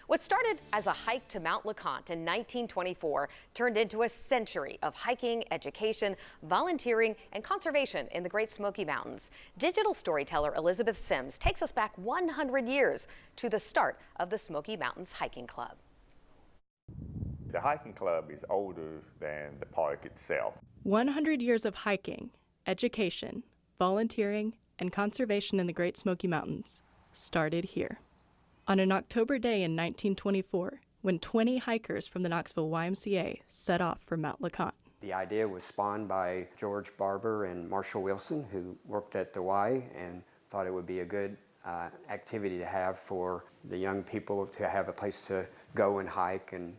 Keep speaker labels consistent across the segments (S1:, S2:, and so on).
S1: What started as a hike to Mount LeConte in 1924 turned into a century of hiking, education, volunteering, and conservation in the Great Smoky Mountains. Digital storyteller Elizabeth Sims takes us back 100 years to the start of the Smoky Mountains Hiking Club.
S2: The hiking club is older than the park itself.
S3: 100 years of hiking, education, volunteering, and conservation in the Great Smoky Mountains started here. On an October day in 1924, when 20 hikers from the Knoxville YMCA set off for Mount LeConte.
S4: The idea was spawned by George Barber and Marshall Wilson, who worked at the Y and thought it would be a good activity to have for the young people to have a place to go and hike and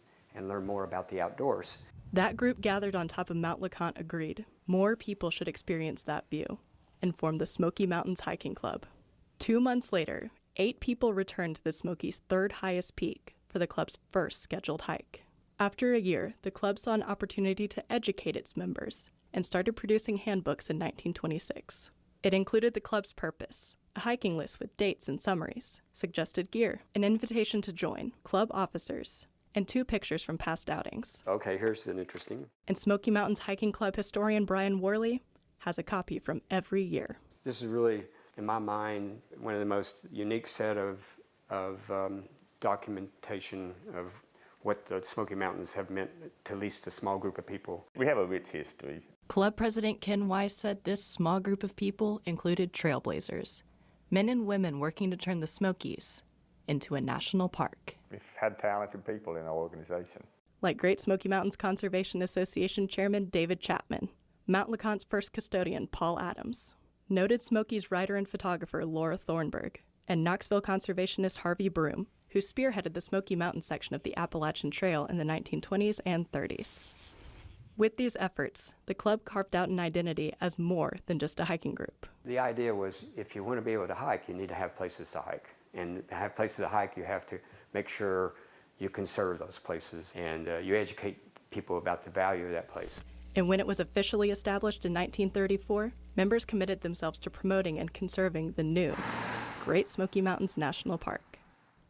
S4: learn more about the outdoors.
S3: That group gathered on top of Mount LeConte agreed more people should experience that view and formed the Smoky Mountains Hiking Club. 2 months later, 8 people returned to the Smokies' third highest peak for the club's first scheduled hike. After a year, the club saw an opportunity to educate its members and started producing handbooks in 1926. It included the club's purpose, a hiking list with dates and summaries, suggested gear, an invitation to join, club officers, and 2 pictures from past outings.
S4: Okay, here's an interesting.
S3: And Smoky Mountains Hiking Club historian Brian Worley has a copy from every year.
S4: This is really, in my mind, one of the most unique set of documentation of what the Smoky Mountains have meant to at least a small group of people.
S2: We have a rich history.
S3: Club President Ken Weiss said this small group of people included trailblazers, men and women working to turn the Smokies into a national park.
S2: We've had talented people in our organization.
S3: Like Great Smoky Mountains Conservation Association Chairman David Chapman, Mount LeConte's first custodian Paul Adams, noted Smokies writer and photographer Laura Thornburg, and Knoxville conservationist Harvey Broom, who spearheaded the Smoky Mountains section of the Appalachian Trail in the 1920s and 30s. With these efforts, the club carved out an identity as more than just a hiking group.
S4: The idea was if you want to be able to hike, you need to have places to hike. And to have places to hike, you have to make sure you conserve those places and you educate people about the value of that place.
S3: And when it was officially established in 1934, members committed themselves to promoting and conserving the new Great Smoky Mountains National Park.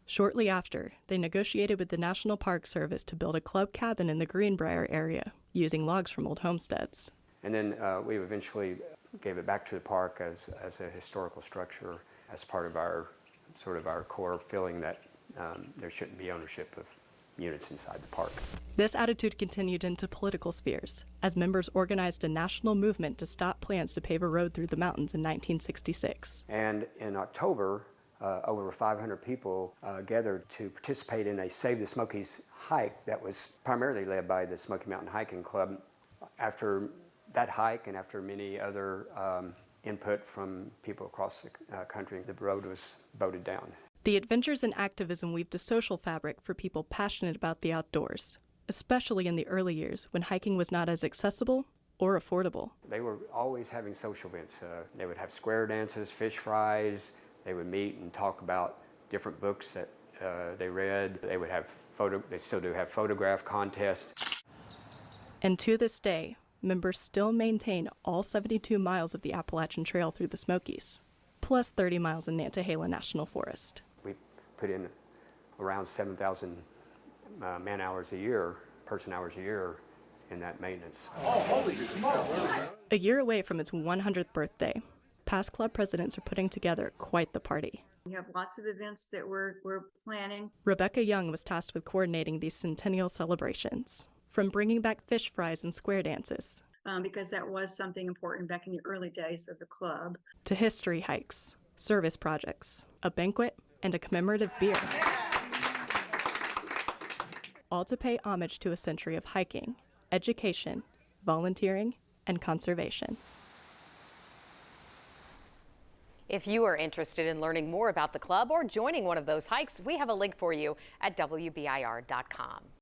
S3: Shortly after, they negotiated with the National Park Service to build a club cabin in the Greenbrier area, using logs from old homesteads.
S4: And then we eventually gave it back to the park as a historical structure, as part of our core feeling that there shouldn't be ownership of units inside the park.
S3: This attitude continued into political spheres, as members organized a national movement to stop plans to pave a road through the mountains in 1966.
S4: And in October, over 500 people gathered to participate in a Save the Smokies hike that was primarily led by the Smoky Mountain Hiking Club. After that hike and after many other input from people across the country, the road was voted down.
S3: The adventures and activism weaved a social fabric for people passionate about the outdoors, especially in the early years when hiking was not as accessible or affordable.
S4: They were always having social events. They would have square dances, fish fries. They would meet and talk about different books that they read. They would have they still do have photograph contests.
S3: And to this day, members still maintain all 72 miles of the Appalachian Trail through the Smokies, plus 30 miles in Nantahala National Forest.
S4: We put in around 7,000 man-hours a year, person-hours a year in that maintenance.
S5: Oh, holy smokes!
S3: A year away from its 100th birthday, past club presidents are putting together quite the party.
S6: We have lots of events that we're planning.
S3: Rebecca Young was tasked with coordinating these centennial celebrations, from bringing back fish fries and square dances,
S6: because that was something important back in the early days of the club,
S3: to history hikes, service projects, a banquet, and a commemorative beer. All to pay homage to a century of hiking, education, volunteering, and conservation.
S1: If you are interested in learning more about the club or joining one of those hikes, we have a link for you at WBIR.com.